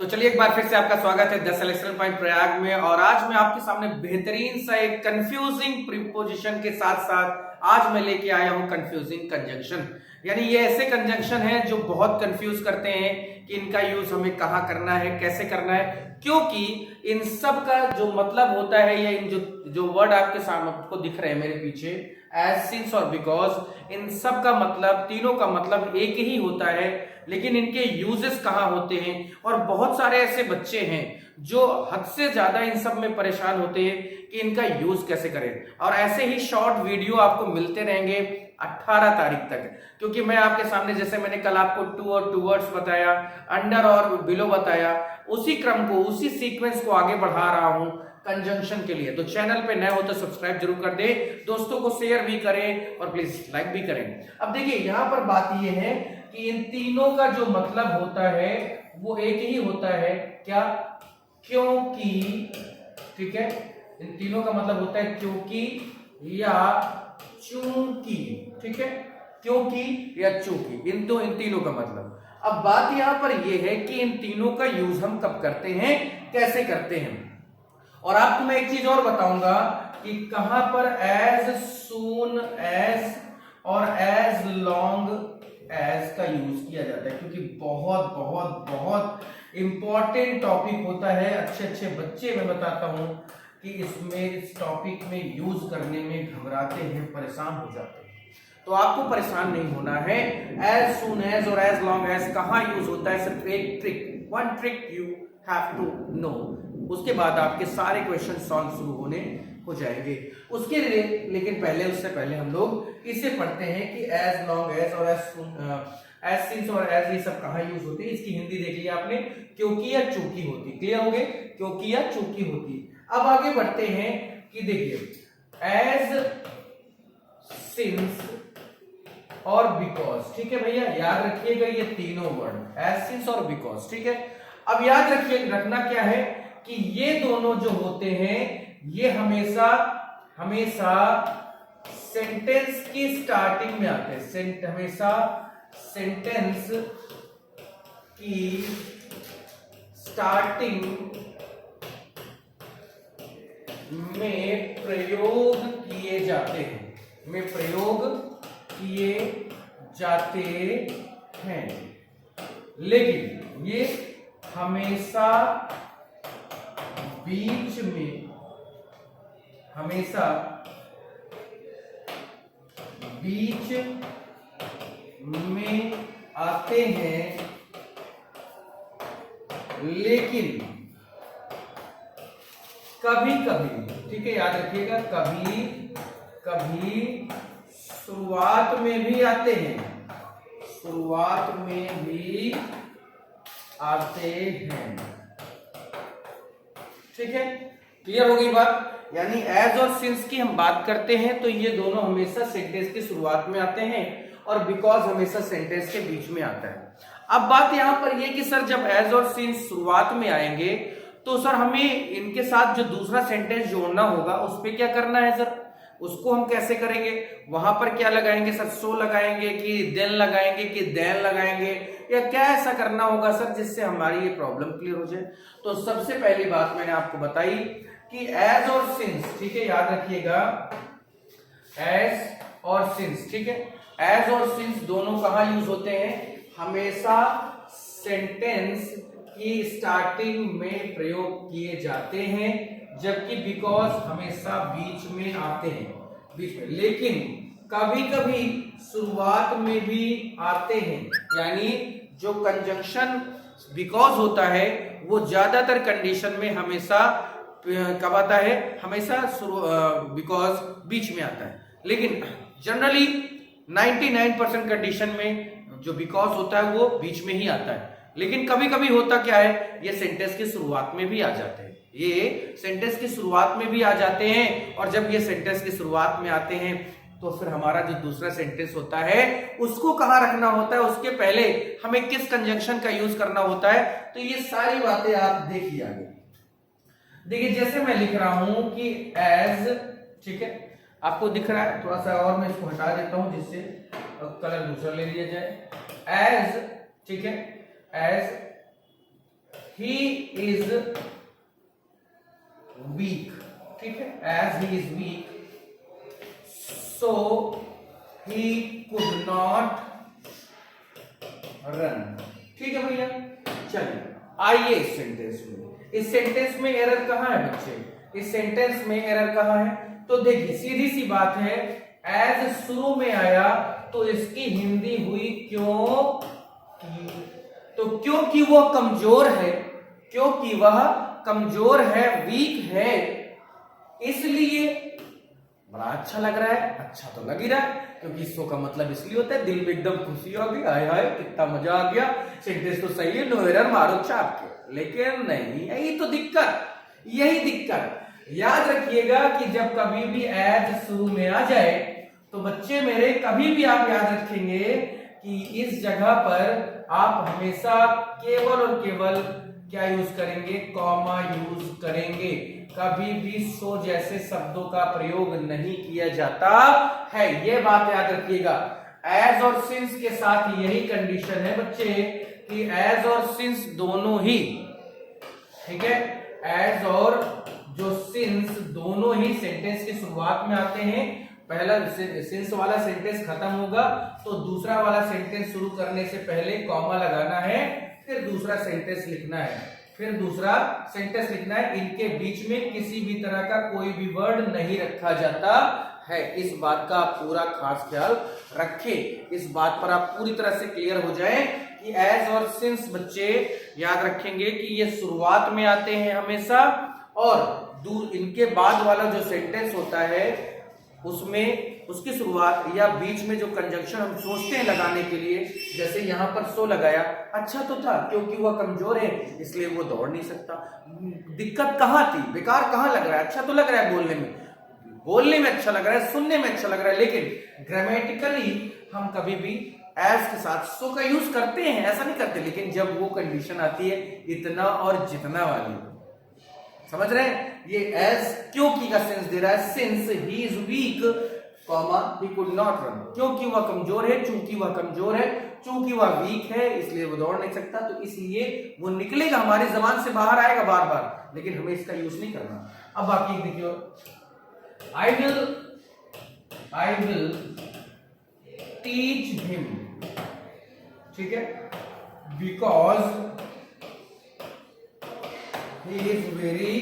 तो चलिए एक बार फिर से आपका स्वागत है द सिलेक्शन पॉइंट प्रयाग में। और आज मैं आपके सामने बेहतरीन सा एक कंफ्यूजिंग प्रीपोजिशन के साथ साथ आज मैं लेके आया हूं कंफ्यूजिंग कंजंक्शन। यानी ये ऐसे कंजंक्शन हैं जो बहुत कंफ्यूज करते हैं कि इनका यूज हमें कहाँ करना है, कैसे करना है, क्योंकि इन सब का जो मतलब होता है या इन जो वर्ड आपके सामने आपको दिख रहे हैं मेरे पीछे, एज, सिंस और बिकॉज, इन सब का मतलब, तीनों का मतलब एक ही होता है, लेकिन इनके यूजेस कहाँ होते हैं। और बहुत सारे ऐसे बच्चे हैं जो हद से ज्यादा इन सब में परेशान होते हैं कि इनका यूज कैसे करें। और ऐसे ही शॉर्ट वीडियो आपको मिलते रहेंगे 18 तारीख तक, क्योंकि मैं आपके सामने, जैसे मैंने कल आपको टू और टूवर्ड्स बताया, अंडर और बिलो बताया, उसी क्रम को, उसी सीक्वेंस को आगे बढ़ा रहा हूं कंजंक्शन के लिए। तो चैनल पे नए हो तो सब्सक्राइब जरूर कर दे, दोस्तों को शेयर भी करें और प्लीज लाइक भी करें। अब देखिए यहां पर बात यह है कि इन तीनों का जो मतलब होता है वो एक ही होता है, क्या? क्योंकि, ठीक है, इन तीनों का मतलब होता है क्योंकि या चूंकि, ठीक है, क्योंकि या चूंकि, इन तीनों का मतलब। अब बात यहां पर यह है कि इन तीनों का यूज हम कब करते हैं, कैसे करते हैं। और आपको मैं एक चीज और बताऊंगा कि कहां पर एज सून एज और एज लॉन्ग एज का यूज किया जाता है, क्योंकि बहुत बहुत बहुत इंपॉर्टेंट टॉपिक होता है। अच्छे अच्छे बच्चे, मैं बताता हूं कि इसमें, इस टॉपिक में यूज करने में घबराते हैं, परेशान हो जाते हैं। तो आपको परेशान नहीं होना है। एज सून एज और एज लॉन्ग एज कहां यूज होता है, सिर्फ एक trick, one trick you have to know, उसके बाद आपके सारे क्वेश्चन सॉल्व शुरू होने हो जाएंगे। उसके लिए लेकिन पहले, उससे पहले हम लोग इसे पढ़ते हैं कि एज लॉन्ग एज और एज सिंस और एज, ये सब कहां यूज होते हैं। इसकी हिंदी देख लिया आपने, क्योंकि या चूंकि होती। क्लियर हो गए, क्योंकि या चूंकि होती। अब आगे बढ़ते हैं कि देखिए एज, सिंस और बिकॉज, ठीक है भैया, याद रखिएगा ये तीनों वर्ड, एज, सिंस और बिकॉज, ठीक है। अब याद रखिए, रखना क्या है कि ये दोनों जो होते हैं ये हमेशा हमेशा सेंटेंस की स्टार्टिंग में आते हैं, हमेशा सेंटेंस की स्टार्टिंग में प्रयोग किए जाते हैं, में प्रयोग किए जाते हैं, लेकिन ये हमेशा बीच में, हमेशा बीच में आते हैं, लेकिन कभी कभी, ठीक है, याद रखिएगा, कभी कभी शुरुआत में भी आते हैं, शुरुआत में भी आते हैं, ठीक है। क्लियर हो गई बात। यानी एज और सिंस की हम बात करते हैं तो ये दोनों हमेशा सेंटेंस की शुरुआत में आते हैं और बिकॉज हमेशा सेंटेंस के बीच में आता है। अब बात यहां पर यह कि सर जब एज और सिंस शुरुआत में आएंगे तो सर हमें इनके साथ जो दूसरा सेंटेंस जोड़ना होगा उस पर क्या करना है सर, उसको हम कैसे करेंगे? वहां पर क्या लगाएंगे सर, सो लगाएंगे कि देन लगाएंगे कि देन लगाएंगे, या क्या ऐसा करना होगा सर जिससे हमारी ये प्रॉब्लम क्लियर हो जाए? तो सबसे पहली बात मैंने आपको बताई कि एज और सिंस, ठीक है, याद रखिएगा, एज और सिंस, ठीक है, एज और सिंस दोनों कहां यूज होते हैं, हमेशा सेंटेंस की स्टार्टिंग में प्रयोग किए जाते हैं, जबकि बिकॉज हमेशा बीच में आते हैं, बीच में, लेकिन कभी कभी शुरुआत में भी आते हैं। यानी जो कंजंक्शन बिकॉज होता है वो ज्यादातर कंडीशन में हमेशा कब आता है, हमेशा बिकॉज बीच में आता है, लेकिन जनरली 99% कंडीशन में जो बिकॉज होता है वो बीच में ही आता है। लेकिन कभी कभी होता क्या है, ये सेंटेंस की शुरुआत में भी आ जाते हैं, ये सेंटेंस की शुरुआत में भी आ जाते हैं। और जब ये सेंटेंस की शुरुआत में आते हैं तो फिर हमारा जो दूसरा सेंटेंस होता है उसको कहां रखना होता है, उसके पहले हमें किस कंजंक्शन का यूज करना होता है। तो ये सारी बातें आप देखिए आगे। देखिए जैसे मैं लिख रहा हूं कि एज, ठीक है, आपको दिख रहा है, थोड़ा सा और मैं इसको हटा देता हूं जिससे कलर दूसरा ले लिया जाए। एज, ठीक है, एज ही इज वीक, ठीक है, as he is weak so he could not run. ठीक है भैया, चलिए आइए इस सेंटेंस में एरर कहां है बच्चे, इस सेंटेंस में एरर कहां है? तो देखिए सीधी सी बात है, एज शुरू में आया तो इसकी हिंदी हुई क्यों की, तो क्योंकि वो कमजोर है, क्योंकि वह कमजोर है, वीक है, इसलिए। बड़ा अच्छा लग रहा है, अच्छा तो लग ही रहा है, क्योंकि सो का मतलब इसलिए होता है दिल में एकदम खुशी आ गई, हाय हाय कितना मजा आ गया, सेंटेंस तो सही है, नो एरर मारो चाप के। लेकिन नहीं, यही तो दिक्कत, यही दिक्कत। याद रखिएगा कि जब कभी भी एज शुरू में आ जाए तो बच्चे मेरे, कभी भी आप याद रखेंगे कि इस जगह पर आप हमेशा केवल और केवल क्या यूज करेंगे? कॉमा यूज करेंगे। कभी भी सो जैसे शब्दों का प्रयोग नहीं किया जाता है, यह बात याद रखिएगा। एज और सिंस के साथ यही कंडीशन है बच्चे कि एज और सिंस दोनों ही, ठीक है, एज और जो सिंस दोनों ही सेंटेंस की शुरुआत में आते हैं। पहला सिंस वाला सेंटेंस खत्म होगा तो दूसरा वाला सेंटेंस शुरू करने से पहले कॉमा लगाना है, फिर दूसरा सेंटेंस लिखना है, फिर दूसरा सेंटेंस लिखना है। इनके बीच में किसी भी तरह का कोई भी वर्ड नहीं रखा जाता है। इस बात का आप पूरा खास ख्याल रखें, इस बात पर आप पूरी तरह से क्लियर हो जाएं कि एज और सिंस बच्चे याद रखेंगे कि ये शुरुआत में आते हैं हमेशा, और इनके बाद वाला जो सेंटेंस होता है उसमें उसकी शुरुआत या बीच में जो कंजंक्शन हम सोचते हैं लगाने के लिए, जैसे यहां पर सो लगाया, अच्छा तो था क्योंकि वह कमजोर है इसलिए वो दौड़ नहीं सकता। दिक्कत कहां थी, बेकार कहां लग रहा है? अच्छा तो लग रहा है, बोलने में अच्छा लग रहा है, सुनने में अच्छा लग रहा है, लेकिन ग्रामेटिकली हम कभी भी एज के साथ सो का यूज करते हैं, ऐसा नहीं करते। लेकिन जब वो कंडीशन आती है इतना और जितना वाली, समझ रहे हैं? ये एज क्योंकि का सेंस दे रहा है, since he is week comma he could not run, क्योंकि वह कमजोर है, चूंकि वह कमजोर है, चूंकि वह वीक है इसलिए वो दौड़ नहीं सकता। तो इसलिए वो निकलेगा, हमारी जबान से बाहर आएगा बार बार, लेकिन हमें इसका यूज नहीं करना। अब बाकी देखियो, आई विल टीच हिम, ठीक है, बिकॉज ही इज वेरी